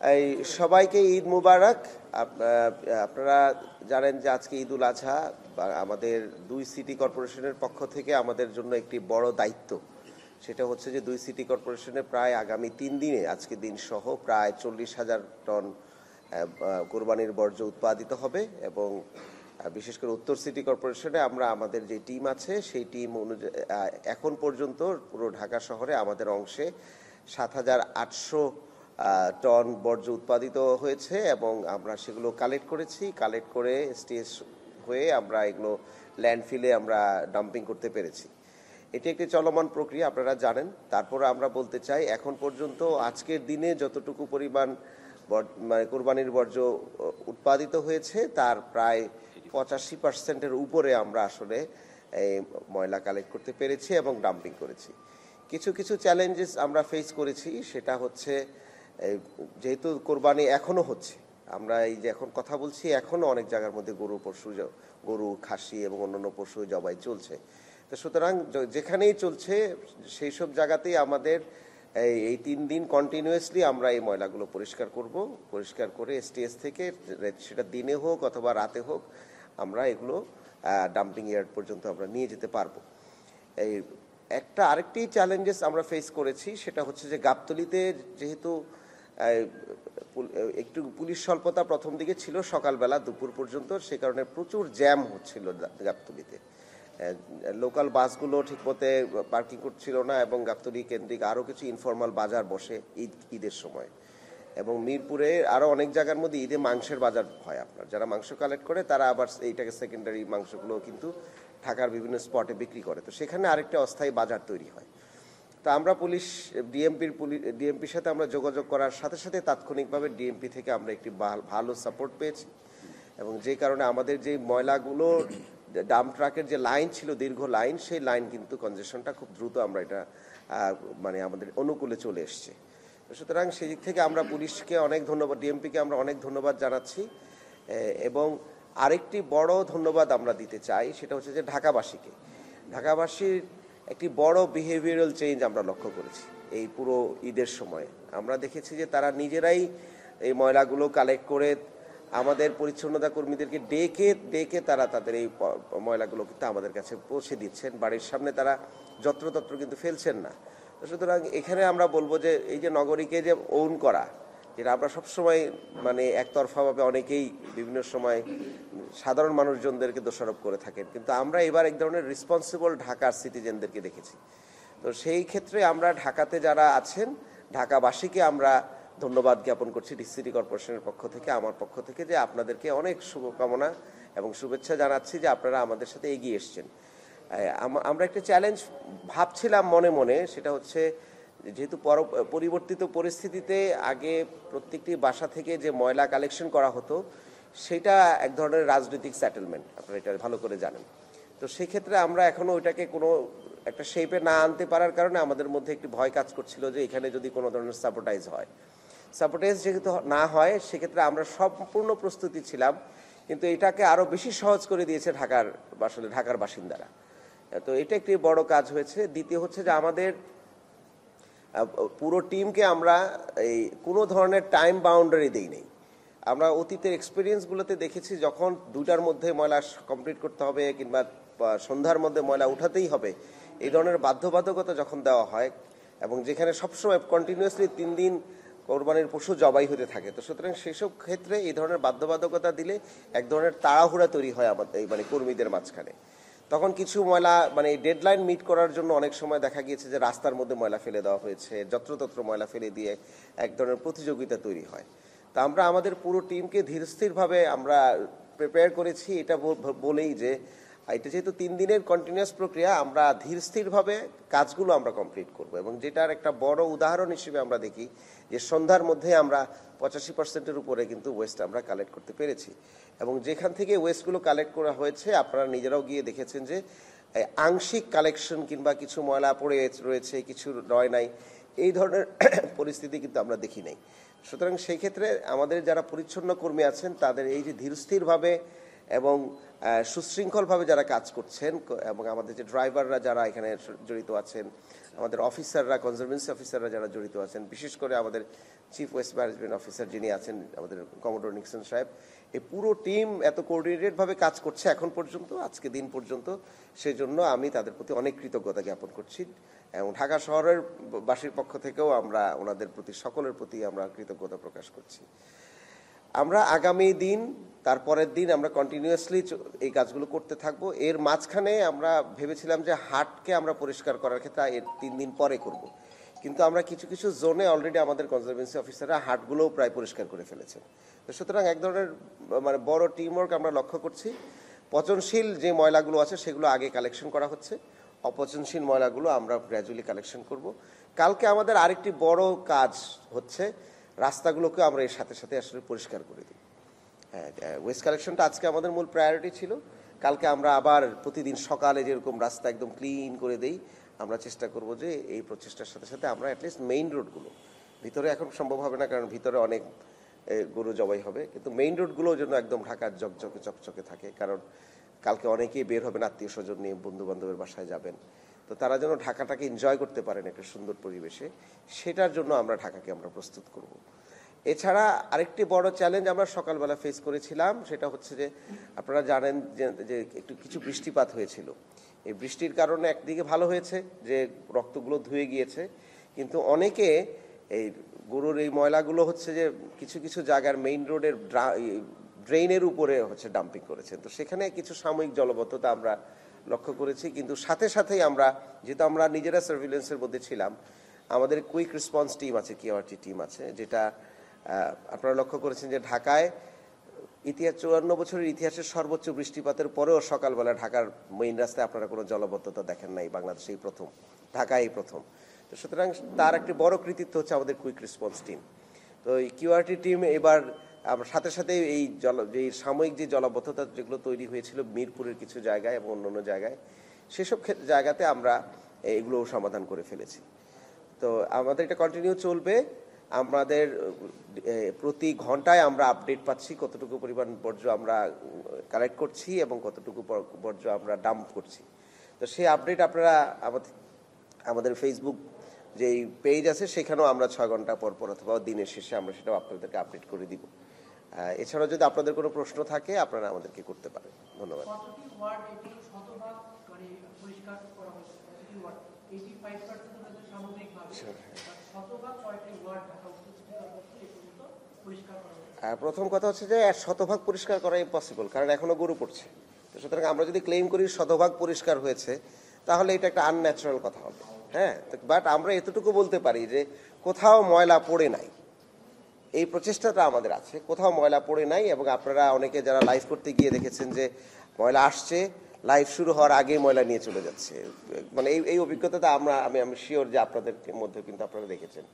এই সবাইকে ঈদ মুবারক। আপনারা জানেন যে আজকে ঈদুল আজহা। আমাদের দুই সিটি কর্পোরেশনের পক্ষ থেকে আমাদের জন্য একটি বড় দায়িত্ব, সেটা হচ্ছে যে দুই সিটি কর্পোরেশনে প্রায় আগামী 3 দিনে, আজকে দিন সহ প্রায় 40,000 টন কোরবানির বর্জ্য উৎপাদিত হবে। এবং বিশেষ করে উত্তর সিটি কর্পোরেশনে আমরা আমাদের যে টিম আছে সেই টিম অনুযায়ী এখন পর্যন্ত পুরো ঢাকা শহরে আমাদের অংশে 7,800 টন বর্জ্য উৎপাদিত হয়েছে এবং আমরা সেগুলো কালেক্ট করেছি। কালেক্ট করে STS হয়ে আমরা এগুলো ল্যান্ডফিলে আমরা ডাম্পিং করতে পেরেছি। এটি একটি চলমান প্রক্রিয়া, আপনারা জানেন। তারপর আমরা বলতে চাই, এখন পর্যন্ত আজকের দিনে যতটুকু পরিমাণ মানে কোরবানির বর্জ্য উৎপাদিত হয়েছে তার প্রায় 85% উপরে আমরা আসলে এই ময়লা কালেক্ট করতে পেরেছি এবং ডাম্পিং করেছি। কিছু কিছু চ্যালেঞ্জেস আমরা ফেস করেছি, সেটা হচ্ছে যেহেতু কোরবানি এখনও হচ্ছে, আমরা এই যে এখন কথা বলছি এখনও অনেক জায়গার মধ্যে গরু খাসি এবং অন্যান্য পশু জবাই চলছে। তো সুতরাং যেখানেই চলছে সেই সব জায়গাতেই আমাদের এই 3 দিন কন্টিনিউয়াসলি আমরা এই ময়লাগুলো পরিষ্কার করব। পরিষ্কার করে STS থেকে, সেটা দিনে হোক অথবা রাতে হোক, আমরা এগুলো ডাম্পিং ইয়ার্ড পর্যন্ত আমরা নিয়ে যেতে পারবো। এই আরেকটি চ্যালেঞ্জেস আমরা ফেস করেছি, সেটা হচ্ছে যে গাবতলীতে যেহেতু একটু পুলিশ স্বল্পতা প্রথম দিকে ছিল সকালবেলা দুপুর পর্যন্ত, সে কারণে প্রচুর জ্যাম হচ্ছিল গাবতলীতে। লোকাল বাসগুলো ঠিকমতো পার্কিং করছিল না এবং গাবতলী কেন্দ্রিক আরও কিছু ইনফর্মাল বাজার বসে ঈদের সময়। এবং মিরপুরে আরও অনেক জায়গার মধ্যে ঈদে মাংসের বাজার হয়। আপনার যারা মাংস কালেক্ট করে তারা আবার এইটাকে সেকেন্ডারি মাংসগুলো কিন্তু ঢাকার বিভিন্ন স্পটে বিক্রি করে। তো সেখানে আরেকটা অস্থায়ী বাজার তৈরি হয়। তা আমরা ডিএমপির সাথে আমরা যোগাযোগ করার সাথে সাথে তাৎক্ষণিকভাবে ডিএমপি থেকে আমরা একটি ভালো সাপোর্ট পেয়েছি এবং যে কারণে আমাদের যে ময়লাগুলো ডাম্প ট্রাকের যে লাইন ছিল, দীর্ঘ লাইন, সেই লাইন কিন্তু কনজেশনটা খুব দ্রুত আমরা এটা মানে আমাদের অনুকূলে চলে এসছে। সুতরাং সেই দিক থেকে আমরা পুলিশকে অনেক ধন্যবাদ, ডিএমপিকে আমরা অনেক ধন্যবাদ জানাচ্ছি। এবং আরেকটি বড় ধন্যবাদ আমরা দিতে চাই, সেটা হচ্ছে যে ঢাকাবাসীর একটি বড় বিহেভিয়ারাল চেঞ্জ আমরা লক্ষ্য করেছি এই পুরো ঈদের সময়। আমরা দেখেছি যে তারা নিজেরাই এই ময়লাগুলো কালেক্ট করে আমাদের পরিচ্ছন্নতা কর্মীদেরকে ডেকে তারা তাদের এই ময়লাগুলো কিন্তু আমাদের কাছে পৌঁছে দিচ্ছেন। বাড়ির সামনে তারা যত্রতত্র কিন্তু ফেলছেন না। সুতরাং এখানে আমরা বলবো যে এই যে নগরীকে যে ওন করা, যেটা আমরা সবসময় মানে একতরফাভাবে অনেকেই বিভিন্ন সময় সাধারণ মানুষজনদেরকে দোষারোপ করে থাকেন, কিন্তু আমরা এবার এক ধরনের রেসপন্সিবল ঢাকার সিটিজেনদেরকে দেখেছি। তো সেই ক্ষেত্রে আমরা ঢাকাতে যারা আছেন, ঢাকাবাসীকে আমরা ধন্যবাদ জ্ঞাপন করছি সিটি কর্পোরেশনের পক্ষ থেকে, আমার পক্ষ থেকে, যে আপনাদেরকে অনেক শুভকামনা এবং শুভেচ্ছা জানাচ্ছি যে আপনারা আমাদের সাথে এগিয়ে এসছেন। আমরা একটা চ্যালেঞ্জ ভাবছিলাম মনে মনে, সেটা হচ্ছে যেহেতু পরিবর্তিত পরিস্থিতিতে আগে প্রত্যেকটি বাসা থেকে যে ময়লা কালেকশন করা হতো সেটা এক ধরনের রাজনৈতিক সেটেলমেন্ট, আপনারা এটা ভালো করে জানেন। তো সেই ক্ষেত্রে আমরা এখনও ওইটাকে কোনো একটা শেপে না আনতে পারার কারণে আমাদের মধ্যে একটি ভয় কাজ করছিল যে এখানে যদি কোনো ধরনের সাপোর্টাইজ যেহেতু না হয়, সেক্ষেত্রে আমরা সম্পূর্ণ প্রস্তুতি ছিলাম, কিন্তু এটাকে আরও বেশি সহজ করে দিয়েছে ঢাকার বাসিন্দারা। তো এটা একটি বড় কাজ হয়েছে। দ্বিতীয় হচ্ছে যে আমাদের পুরো টিমকে আমরা এই কোনো ধরনের টাইম বাউন্ডারি দেই নেই। আমরা অতীতের এক্সপিরিয়েন্সগুলোতে দেখেছি, যখন 2টার মধ্যে ময়লা কমপ্লিট করতে হবে কিংবা সন্ধ্যার মধ্যে ময়লা উঠাতেই হবে, এই ধরনের বাধ্যবাধকতা যখন দেওয়া হয় এবং যেখানে সবসময় কন্টিনিউয়াসলি 3 দিন কোরবানির পশু জবাই হতে থাকে, তো সুতরাং সেসব ক্ষেত্রে এই ধরনের বাধ্যবাধকতা দিলে এক ধরনের তাড়াহুড়া তৈরি হয় আমাদের মানে কর্মীদের মাঝখানে। তখন কিছু ময়লা মানে ডেডলাইন মিট করার জন্য অনেক সময় দেখা গিয়েছে যে রাস্তার মধ্যে ময়লা ফেলে দেওয়া হয়েছে, যত্রতত্র ময়লা ফেলে দিয়ে এক ধরনের প্রতিযোগিতা তৈরি হয়। তা আমরা আমাদের পুরো টিমকে ধীরস্থিরভাবে আমরা প্রিপেয়ার করেছি, এটা বলেই যে এটা যেহেতু 3 দিনের কন্টিনিউয়াস প্রক্রিয়া, আমরা ধীরস্থিরভাবে কাজগুলো আমরা কমপ্লিট করব। এবং যেটার একটা বড় উদাহরণ হিসেবে আমরা দেখি যে সন্ধ্যার মধ্যে আমরা 85%-এর উপরে কিন্তু ওয়েস্ট আমরা কালেক্ট করতে পেরেছি। এবং যেখান থেকে ওয়েস্টগুলো কালেক্ট করা হয়েছে আপনারা নিজেরাও গিয়ে দেখেছেন যে আংশিক কালেকশন কিংবা কিছু ময়লা পড়ে রয়েছে, কিছু রয় নাই, এই ধরনের পরিস্থিতি কিন্তু আমরা দেখি নাই। সুতরাং সেই ক্ষেত্রে আমাদের যারা পরিচ্ছন্ন কর্মী আছেন তাদের এই যে ধীরস্থিরভাবে এবং সুশৃঙ্খলভাবে যারা কাজ করছেন, এবং আমাদের যে ড্রাইভাররা যারা এখানে জড়িত আছেন, আমাদের অফিসাররা, কনজারভেন্সি অফিসাররা যারা জড়িত আছেন, বিশেষ করে আমাদের চিফ ওয়েস্ট ম্যানেজমেন্ট অফিসার যিনি আছেন আমাদের কমোডোর নিক্সন সাহেব, এই পুরো টিম এত কোঅর্ডিনেটেডভাবে কাজ করছে এখন পর্যন্ত, আজকে দিন পর্যন্ত। সেজন্য আমি তাদের প্রতি অনেক কৃতজ্ঞতা জ্ঞাপন করছি এবং ঢাকা শহরের বাসীর পক্ষ থেকেও আমরা ওনাদের প্রতি, সকলের প্রতি আমরা কৃতজ্ঞতা প্রকাশ করছি। আমরা আগামী দিন, তারপরের দিন আমরা কন্টিনিউয়াসলি এই কাজগুলো করতে থাকবো। এর মাঝখানে আমরা ভেবেছিলাম যে হাটকে আমরা পরিষ্কার করার ক্ষেত্রে এর 3 দিন পরে করব, কিন্তু আমরা কিছু কিছু জোনে অলরেডি আমাদের কনজারভেন্সি অফিসাররা হাটগুলোও প্রায় পরিষ্কার করে ফেলেছেন। তো সুতরাং এক ধরনের মানে বড় টিমওয়ার্ক আমরা লক্ষ্য করছি। পচনশীল যে ময়লাগুলো আছে সেগুলো আগে কালেকশন করা হচ্ছে, অপচনশীল ময়লাগুলো আমরা গ্র্যাজুয়ালি কালেকশন করব। কালকে আমাদের আরেকটি বড় কাজ হচ্ছে, রাস্তাগুলোকে আমরা এর সাথে সাথে আসলে পরিষ্কার করে দিই। হ্যাঁ, ওয়েস্ট কালেকশনটা আজকে আমাদের মূল প্রায়োরিটি ছিল। কালকে আমরা আবার প্রতিদিন সকালে যেরকম রাস্তা একদম ক্লিন করে দেই, আমরা চেষ্টা করব যে এই প্রচেষ্টার সাথে সাথে আমরা অ্যাটলিস্ট মেইন রোডগুলো, ভিতরে এখন সম্ভব হবে না কারণ ভিতরে অনেক গরু জবাই হবে, কিন্তু মেইন রোডগুলোর জন্য একদম ঢাকার ঝকঝকে চকচকে থাকে। কারণ কালকে অনেকেই বের হবেন, আত্মীয় স্বজন নিয়ে বন্ধু বান্ধবের বাসায় যাবেন, তো তারা যেন ঢাকাটাকে এনজয় করতে পারেন একটা সুন্দর পরিবেশে, সেটার জন্য আমরা ঢাকাকে আমরা প্রস্তুত করব। এছাড়া আরেকটি বড় চ্যালেঞ্জ আমরা সকালবেলা ফেস করেছিলাম, সেটা হচ্ছে যে আপনারা জানেন যে একটু কিছু বৃষ্টিপাত হয়েছিল। এই বৃষ্টির কারণে একদিকে ভালো হয়েছে যে রক্তগুলো ধুয়ে গিয়েছে, কিন্তু অনেকে এই গরুর এই ময়লাগুলো হচ্ছে যে কিছু কিছু জায়গার মেইন রোডের ড্রেইনের উপরে হচ্ছে ডাম্পিং করেছেন। তো সেখানে কিছু সাময়িক জলবদ্ধতা আমরা লক্ষ্য করেছি, কিন্তু সাথে সাথেই আমরা, যেহেতু আমরা নিজেরা সার্ভিলেন্সের মধ্যে ছিলাম, আমাদের কুইক রেসপন্স টিম আছে, কিউআরটি টিম আছে, যেটা আপনারা লক্ষ্য করেছেন যে ঢাকায় 54 বছরের ইতিহাসের সর্বোচ্চ বৃষ্টিপাতের পরেও সকালবেলা ঢাকার মেইন রাস্তায় আপনারা কোনো জলবদ্ধতা দেখেন নাই, বাংলাদেশেই প্রথম, ঢাকায় প্রথম। তো সুতরাং তার একটি বড় কৃতিত্ব হচ্ছে আমাদের কুইক রেসপন্স টিম। তো এই কিউআরটি টিম এবার আমরা সাথে সাথে এই যে সাময়িক যে জলাবদ্ধতা যেগুলো তৈরি হয়েছিল মিরপুরের কিছু জায়গায় এবং অন্যান্য জায়গায়, সেসব জায়গাতে আমরা এগুলো সমাধান করে ফেলেছি। তো আমাদের এটা কন্টিনিউ চলবে। আমাদের প্রতি ঘন্টায় আমরা আপডেট পাচ্ছি কতটুকু পরিমাণ বর্জ্য আমরা কালেক্ট করছি এবং কতটুকু বর্জ্য আমরা ডাম্প করছি। তো সেই আপডেট আপনারা আমাদের ফেসবুক যেই পেজ আছে সেখানেও আমরা 6 ঘন্টা পর পর অথবা দিনের শেষে আমরা সেটাও আপনাদেরকে আপডেট করে দিব। এছাড়াও যদি আপনাদের কোনো প্রশ্ন থাকে আপনারা আমাদেরকে করতে পারেন। ধন্যবাদ। প্রথম কথা হচ্ছে যে 100% পরিষ্কার করা ইম্পসিবল, কারণ এখনো গরু পড়ছে। তো সুতরাং আমরা যদি ক্লেম করি 100% পরিষ্কার হয়েছে, তাহলে এটা একটা আনন্যাচারাল কথা হবে। হ্যাঁ, বাট আমরা এতটুকু বলতে পারি যে কোথাও ময়লা পড়ে নাই, এই প্রচেষ্টাটা আমাদের আছে, কোথাও ময়লা পড়ে নাই। এবং আপনারা অনেকে যারা লাইভ করতে গিয়ে দেখেছেন যে ময়লা আসছে, লাইভ শুরু হওয়ার আগে ময়লা নিয়ে চলে যাচ্ছে, মানে এই অভিজ্ঞতাটা আমি শিওর যে আপনাদের মধ্যে কিন্তু আপনারা দেখেছেন।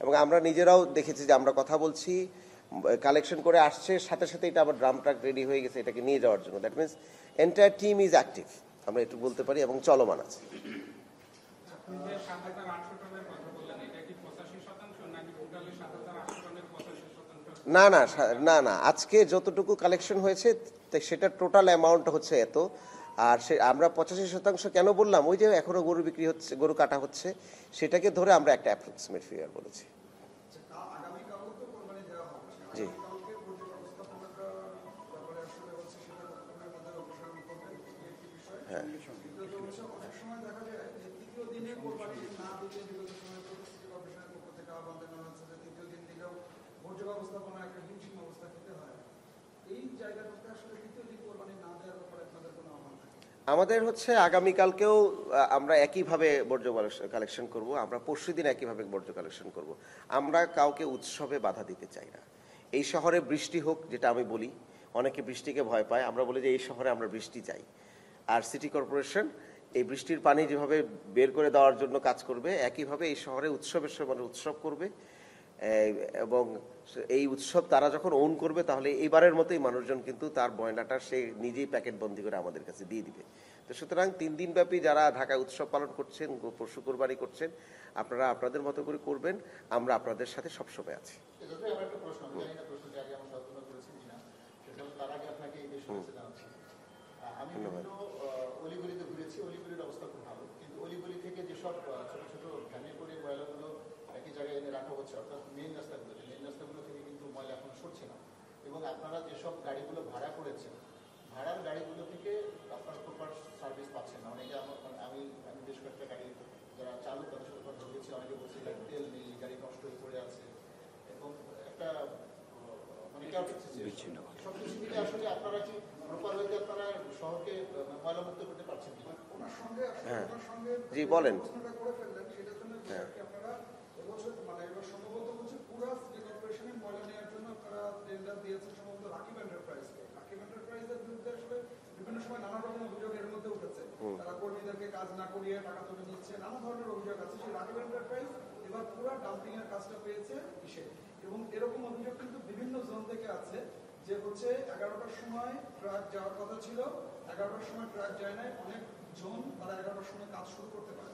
এবং আমরা নিজেরাও দেখেছি যে আমরা কথা বলছি, কালেকশন করে আসছে, সাথে সাথে এটা আবার ড্রাম ট্রাক রেডি হয়ে গেছে এটাকে নিয়ে যাওয়ার জন্য। That means entire team is active, আমরা একটু বলতে পারি, এবং চলমান আছে। না না না না, আজকে যতটুকু কালেকশন হয়েছে সেটা টোটাল অ্যামাউন্ট হচ্ছে এত। আর আমরা 85% কেন বললাম, ওই যে এখনো গরু বিক্রি হচ্ছে, গরু কাটা হচ্ছে, সেটাকে ধরে আমরা একটা অ্যাপ্রক্সিমেট ফিগার বলেছি। জি, হ্যাঁ, আমাদের হচ্ছে আগামীকালকেও আমরা একইভাবে বর্জ্য কালেকশন করব, আমরা পরশুদিন একইভাবে বর্জ্য কালেকশন করব। আমরা কাউকে উৎসবে বাধা দিতে চাই না। এই শহরে বৃষ্টি হোক, যেটা আমি বলি, অনেকে বৃষ্টিকে ভয় পায়, আমরা বলি যে এই শহরে আমরা বৃষ্টি চাই। আর সিটি কর্পোরেশন এই বৃষ্টির পানি যেভাবে বের করে দেওয়ার জন্য কাজ করবে, একইভাবে এই শহরে উৎসবের সময় মানুষ উৎসব করবে। এবং এই উৎসব তারা যখন ওন করবে, তাহলে এইবারের মতোই মানুষজন কিন্তু তার বয়নাটা সে নিজেই প্যাকেট বন্দি করে আমাদের কাছে দিয়ে দিবে। তো সুতরাং 3 দিন ব্যাপী যারা ঢাকায় উৎসব পালন করছেন, পশু কোরবানি করছেন, আপনারা আপনাদের মতো করে করবেন, আমরা আপনাদের সাথে সবসময় আছি। যেসব ছোট ছোট ভ্যানে করে ময়লাগুলো একই জায়গায় এনে রাখা হচ্ছে, অর্থাৎ মেইন রাস্তাগুলো থেকে কিন্তু ময়লা এখন সরছে না। এবং আপনারা যেসব গাড়িগুলো ভাড়া করেছেন, ভাড়ার গাড়িগুলো থেকে আপনারা প্রপার সার্ভিস পাচ্ছেন না। অনেকে আমি বেশ কয়েকটা গাড়ি যারা চালক তাদের সাথে কথা বলেছি, অনেকে বলছে তেল নেই, গাড়ি নষ্ট হয়ে পড়ে আছে, এবং একটা মানে সব কিছু মিলে আসলে আপনারা কি প্রপার হইতে আপনারা শহরকে ময়লামুক্ত করতে পারছেন কি? ওনার সঙ্গে জি বলেন। প্রশ্নটা করে ফেললেন, সেটার জন্য আপনারা এবছর মানে এবার সম্ভবত হচ্ছে পুরা সিটি কর্পোরেশনের ময়লা নেওয়ার জন্য আপনারা টেন্ডার দিয়েছেন সম্ভবত রাকিব এন্টারপ্রাইজকে। রাকিব এন্টারপ্রাইজের বিরুদ্ধে আসলে বিভিন্ন সময় নানা রকম অভিযোগ এর মধ্যে উঠেছে, তারা কর্মীদেরকে কাজ না করিয়ে টাকা তুলে নিচ্ছে, নানা ধরনের অভিযোগ আছে। সেই রাকিব এন্টারপ্রাইজ এবার পুরো ডাম্পিং এর কাজটা পেয়েছে ইসে, এবং এরকম অভিযোগ কিন্তু বিভিন্ন জোন থেকে আছে যে হচ্ছে 11টার সময় ট্রাক যাওয়ার কথা ছিল, 11টার সময় ট্রাক যায় নাই, অনেক জন তারা 11টার সময় কাজ শুরু করতে পারে।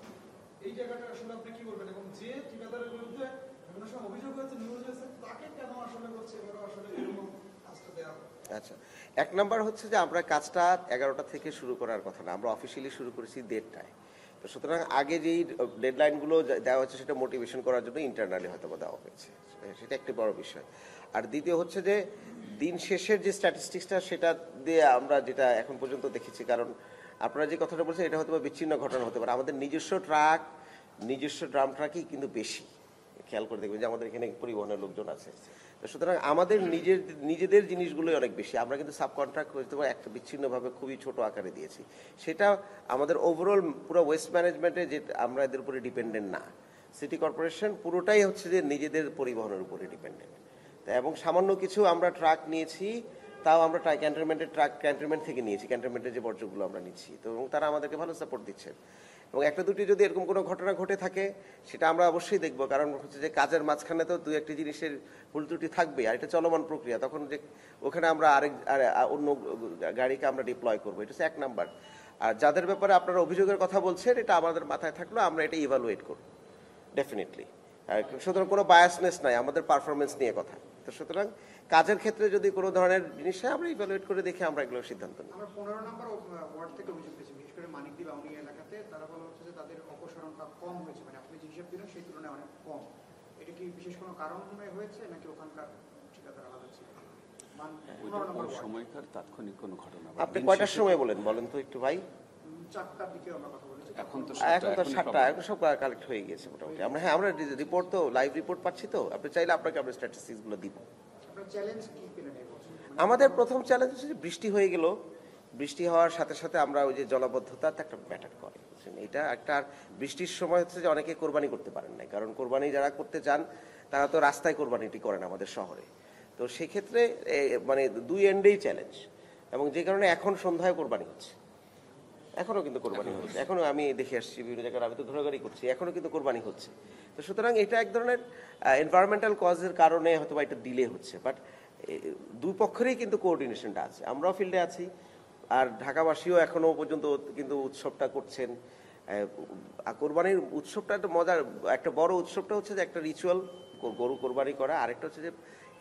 এই জায়গাটা আসলে আপনি কি বলবেন, এবং যে ঠিকাদারের বিরুদ্ধে বিভিন্ন সময় অভিযোগ হয়েছে, নিউজ হয়েছে, তাকে কেন আসলে হচ্ছে এবারও আসলে এরকম কাজটা দেওয়া হবে? আচ্ছা, এক নাম্বার হচ্ছে যে আমরা কাজটা 11টা থেকে শুরু করার কথা না, আমরা অফিসিয়ালি শুরু করেছি 1:30টায়। তো সুতরাং আগে যেই ডেডলাইনগুলো দেওয়া হচ্ছে সেটা মোটিভেশন করার জন্য ইন্টারনালি হয়তো দেওয়া হয়েছে, সেটা একটি বড় বিষয়। আর দ্বিতীয় হচ্ছে যে দিন শেষের যে স্ট্যাটিস্টিক্সটা সেটা দিয়ে আমরা যেটা এখন পর্যন্ত দেখেছি, কারণ আপনারা যে কথাটা বলছেন এটা হয়তো বিচ্ছিন্ন ঘটনা হতে পারে, আমাদের নিজস্ব ট্রাক, নিজস্ব ড্রাম ট্রাকই কিন্তু বেশি। খেয়াল করে দেখবেন যে আমাদের এখানে পরিবহনের লোকজন আছে, তো সুতরাং আমাদের নিজেদের জিনিসগুলোই অনেক বেশি। আমরা কিন্তু সাব কন্ট্রাক্ট করতে পারি একটা বিচ্ছিন্নভাবে খুবই ছোট আকারে দিয়েছি, সেটা আমাদের ওভারঅল পুরো ওয়েস্ট ম্যানেজমেন্টে যে আমরা এদের উপরে ডিপেন্ডেন্ট না। সিটি কর্পোরেশন পুরোটাই হচ্ছে যে নিজেদের পরিবহনের উপরে ডিপেন্ডেন্ট। এবং সামান্য কিছু আমরা ট্রাক নিয়েছি, তাও আমরা ক্যান্টনমেন্টের ট্রাক ক্যান্টনমেন্ট থেকে নিয়েছি, ক্যান্টনমেন্টের যে বর্জ্যগুলো আমরা নিচ্ছি, তো এবং তারা আমাদেরকে ভালো সাপোর্ট দিচ্ছেন। এবং একটা দুটি যদি এরকম কোনো ঘটনা ঘটে থাকে সেটা আমরা অবশ্যই দেখব, কারণ হচ্ছে যে কাজের মাঝখানে তো দু একটি জিনিসের ভুল ত্রুটি থাকবে, আর এটা চলমান প্রক্রিয়া, তখন যে ওখানে আমরা অন্য গাড়িকে আমরা ডিপ্লয় করবো, এটা হচ্ছে এক নাম্বার। আর যাদের ব্যাপারে আপনারা অভিযোগের কথা বলছেন এটা আমাদের মাথায় থাকলো, আমরা এটা ইভালুয়েট করব ডেফিনেটলি। সুতরাং কোনো বায়াসনেস নাই, আমাদের পারফরমেন্স নিয়ে কথা। তো সুতরাং কাজের ক্ষেত্রে যদি কোনো ধরনের জিনিস হয় আমরা ইভালুয়েট করে দেখে আমরা এগুলো সিদ্ধান্ত নিই। আমরা 15 নম্বর ওয়ার্ড থেকে অভিযোগ পেয়েছি, বিশেষ করে মানিকদ্বীপ আউনি এলাকাতে। তারা বলা হচ্ছে যে তাদের অপসারণটা কম হয়েছে, মানে আপনি যে হিসাব দিলেন সেই তুলনায় অনেক কম। এটা কি বিশেষ কোনো কারণে হয়েছে নাকি ওখানকার ঠিকাদার আলাদা ছিল? সময়কার তাৎক্ষণিক কোনো ঘটনা। আপনি কয়টার সময় বলেন তো একটু ভাই? 4টার দিকে আমরা কথা বলেছি। এখন তো 7টা, এখন সব কালেক্ট হয়ে গেছে মোটামুটি। আমরা আমরা রিপোর্ট তো লাইভ রিপোর্ট পাচ্ছি, তো আপনি চাইলে আপনাকে আমরা স্ট্যাটিস্টিক্সগুলো দিব। আপনার চ্যালেঞ্জ কি পেলেন এই বছর? আমাদের প্রথম চ্যালেঞ্জ হচ্ছে যে বৃষ্টি হয়ে গেল, বৃষ্টি হওয়ার সাথে সাথে আমরা ওই যে জলাবদ্ধতা একটা ম্যাটার করে, এটা একটা। বৃষ্টির সময় হচ্ছে যে অনেকে কোরবানি করতে পারেন না, কারণ কোরবানি যারা করতে চান তারা তো রাস্তায় কোরবানিটি করেন আমাদের শহরে। তো সেক্ষেত্রে মানে দুই এন্ডেই চ্যালেঞ্জ, এবং যে কারণে এখন সন্ধ্যায় কোরবানি হচ্ছে, এখনো কিন্তু কোরবানি হচ্ছে, এখনো আমি দেখে আসছি বিভিন্ন জায়গায়, আমি তো ঘোরাঘুরি করছি, এখনো কিন্তু কোরবানি হচ্ছে। তো সুতরাং এটা এক ধরনের এনভায়রনমেন্টাল কজের কারণে হয়তো এটা ডিলে হচ্ছে, বাট দুই পক্ষেরই কিন্তু কোঅর্ডিনেশনটা আছে। আমরাও ফিল্ডে আছি, আর ঢাকাবাসীও এখনো পর্যন্ত কিন্তু উৎসবটা করছেন। কোরবানির উৎসবটা একটা মজার, একটা বড় উৎসবটা হচ্ছে যে একটা রিচুয়াল, গরু কোরবানি করা, আরেকটা হচ্ছে যে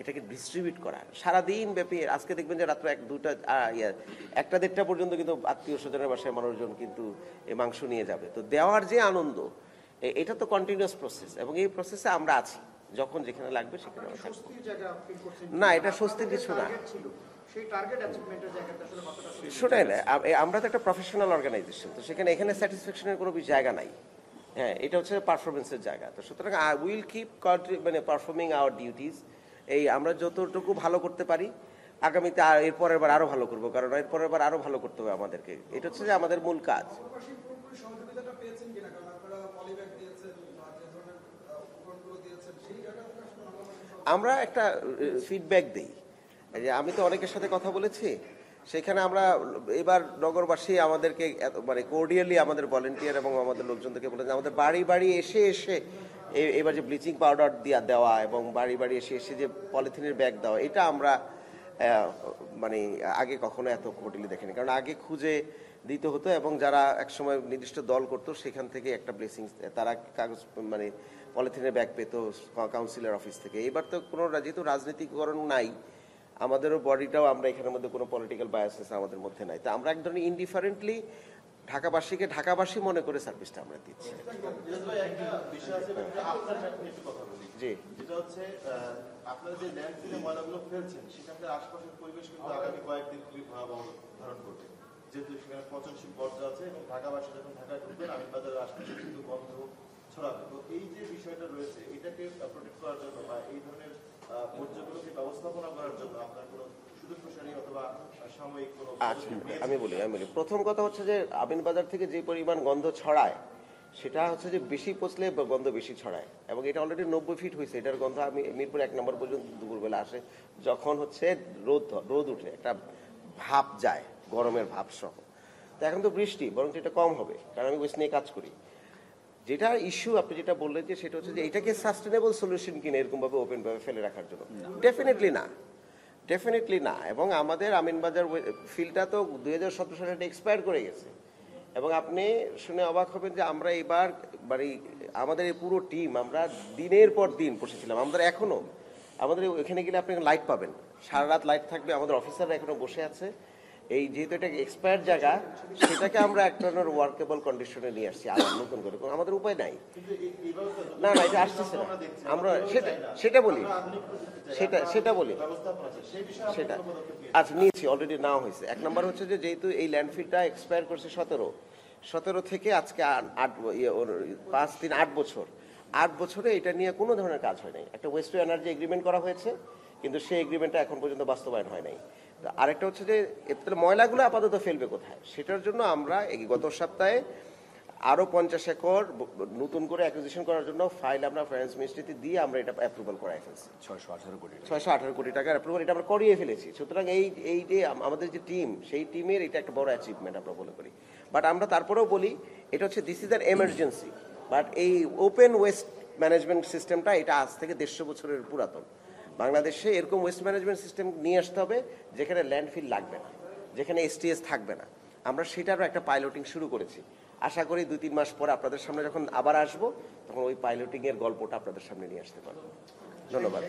এটাকে ডিস্ট্রিবিউট করা সারাদিন ব্যাপী। আজকে দেখবেন যে রাত্র 1-2টা পর্যন্ত কিন্তু আত্মীয় স্বজনের বাসায় মানুষজন কিন্তু এই মাংস নিয়ে যাবে। তো দেওয়ার যে আনন্দ, এটা তো কন্টিনিউয়াস প্রসেস, এবং এই প্রসেসে আমরা আছি, যখন যেখানে লাগবে সেখানে না, এটা স্বস্তির কিছু না। শোনেন, আমরা তো একটা প্রফেশনাল অর্গানাইজেশন, তো সেখানে এখানে স্যাটিসফ্যাকশনের কোনো জায়গা নাই। হ্যাঁ, এটা হচ্ছে পারফরমেন্সের জায়গা। তো সুতরাং উইল কিপ মানে পারফর্মিং আওয়ার ডিউটিস। এই আমরা যতটুকু ভালো করতে পারি আগামীতে এরপরের বার আরো ভালো করবো, কারণ এরপরের বার আরো ভালো করতে হবে আমাদেরকে, এটা হচ্ছে যে আমাদের মূল কাজ। আমরা একটা ফিডব্যাক দিই, যে আমি তো অনেকের সাথে কথা বলেছি, সেখানে আমরা এবার নগরবাসী আমাদেরকে মানে কোর্ডিয়ালি আমাদের ভলেন্টিয়ার এবং আমাদের লোকজনদেরকে বলে যে আমাদের বাড়ি বাড়ি এসে এবার যে ব্লিচিং পাউডার দেওয়া এবং বাড়ি বাড়ি এসে যে পলিথিনের ব্যাগ দেওয়া, এটা আমরা মানে আগে কখনো এত কোর্ডিয়ালি দেখিনি। কারণ আগে খুঁজে দিতে হতো, এবং যারা একসময় নির্দিষ্ট দল করতো সেখান থেকে একটা ব্লেসিং, তারা কাগজ মানে পলিথিনের ব্যাগ পেত কাউন্সিলর অফিস থেকে। এবার তো কোনো যেহেতু রাজনীতিকরণ নাই, আমাদেরও বডিটাও আমরা এখানের মধ্যে কোনো পলিটিক্যাল বায়াসেস আমাদের মধ্যে নাই, তো আমরা এক ধরনের ইনডিফারেন্টলি ঢাকাবাসীকে ঢাকাবাসী মনে করে সার্ভিসটা আমরা দিচ্ছি। একটা বিষয় আছে, আপনার নিয়ে একটু কথা বলি। জি, যেটা হচ্ছে আপনারা যে ল্যান্ডফিলে ময়লাগুলো ফেলছেন সেখানকার আশপাশের পরিবেশ কিন্তু আগামী কয়েকদিন খুবই ভয়াবহ ধারণ করবে, যেহেতু সেখানে পচনশীল বর্জ্য আছে এবং ঢাকাবাসী যখন ঢাকায় ঢুকবেন আমিনবাজারের আশপাশে কিন্তু গন্ধ ছড়াবে। তো এই যে বিষয়টা রয়েছে এটাকে প্রোটেক্ট করার জন্য বা এই ধরনের বর্জ্যগুলোকে ব্যবস্থাপনা করার জন্য আপনার কোনো সুদূর প্রসারী অথবা সাময়িক কোনো আচ্ছা আমি বলি প্রথম কথা হচ্ছে যে আমিনবাজার থেকে যে পরিমাণ গন্ধ ছড়ায় সেটা হচ্ছে যে বেশি পচলে গন্ধ বেশি ছড়ায়, এবং এটা অলরেডি 90 ফিট হয়েছে এটার গন্ধ। আমি মিরপুর 1 নম্বর পর্যন্ত দুপুরবেলা আসে, যখন হচ্ছে রোদ উঠে একটা ভাপ যায়, গরমের ভাপ সহ। তো এখন তো বৃষ্টি, বরং এটা কম হবে, কারণ আমি ওয়েস্ট নিয়ে কাজ করি। যেটা ইস্যু আপনি যেটা বললেন যে সেটা হচ্ছে যে এটাকে সাস্টেনেবল সলিউশন কিনা এরকমভাবে ওপেনভাবে ফেলে রাখার জন্য, ডেফিনেটলি না। এবং আমাদের আমিনবাজার ফিল্ডটা তো 2017 সালে এক্সপায়ার করে গেছে, এবং আপনি শুনে অবাক হবেন যে আমরা এবার আমাদের এই পুরো টিম আমরা দিনের পর দিন বসেছিলাম। আমাদের এখানে গেলে আপনি লাইট পাবেন, সারা রাত লাইট থাকবে, আমাদের অফিসাররা এখনো বসে আছে। এই যেহেতু এটা এক্সপায়ার জায়গা, সেটাকে আমরা একটা ওয়ার্কেবল কন্ডিশনে নিয়ে আসছি আবার নতুন করে, আমাদের উপায় নাই। না এটা আসতেছে না, আমরা সেটা বলি সেটা আচ্ছা নিয়েছি, অলরেডি নেওয়া হয়েছে। 1 নম্বর হচ্ছে যে যেহেতু এই ল্যান্ডফিলটা এক্সপায়ার করছে 17 থেকে আজকে 8 বছর, 8 বছরে এটা নিয়ে কোনো ধরনের কাজ হয় নাই। একটা ওয়েস্ট টু এনার্জি এগ্রিমেন্ট করা হয়েছে, কিন্তু সেই এগ্রিমেন্টটা এখন পর্যন্ত বাস্তবায়ন হয় নাই। আরেকটা হচ্ছে যে এর ময়লাগুলো আপাতত ফেলবে কোথায়, সেটার জন্য আমরা গত সপ্তাহে আরো 50 একর নতুন করে অ্যাকুইজিশন করার জন্য ফাইল আমরা ফাইন্যান্স মিনিস্ট্রিতে দিয়ে আমরা এটা অ্যাপ্রুভাল করাই ফেলছি। 618 কোটি টাকার অ্যাপ্রুভাল এটা আমরা করিয়ে ফেলেছি। সুতরাং এই যে আমাদের যে টিম, সেই টিমের এটা একটা বড় অ্যাচিভমেন্ট আমরা মনে করি। বাট আমরা তারপরেও বলি এটা হচ্ছে this is an emergency. But এই ওপেন ওয়েস্ট ম্যানেজমেন্ট সিস্টেমটা এটা আজ থেকে 150 বছরের পুরাতন। বাংলাদেশে এরকম ওয়েস্ট ম্যানেজমেন্ট সিস্টেম নিয়ে আসতে হবে যেখানে ল্যান্ডফিল লাগবে না, যেখানে STS থাকবে না। আমরা সেটারও একটা পাইলটিং শুরু করেছি। আশা করি 2-3 মাস পরে আপনাদের সামনে যখন আবার আসবো, তখন ওই পাইলটিং এর গল্পটা আপনাদের সামনে নিয়ে আসতে পারবো। ধন্যবাদ।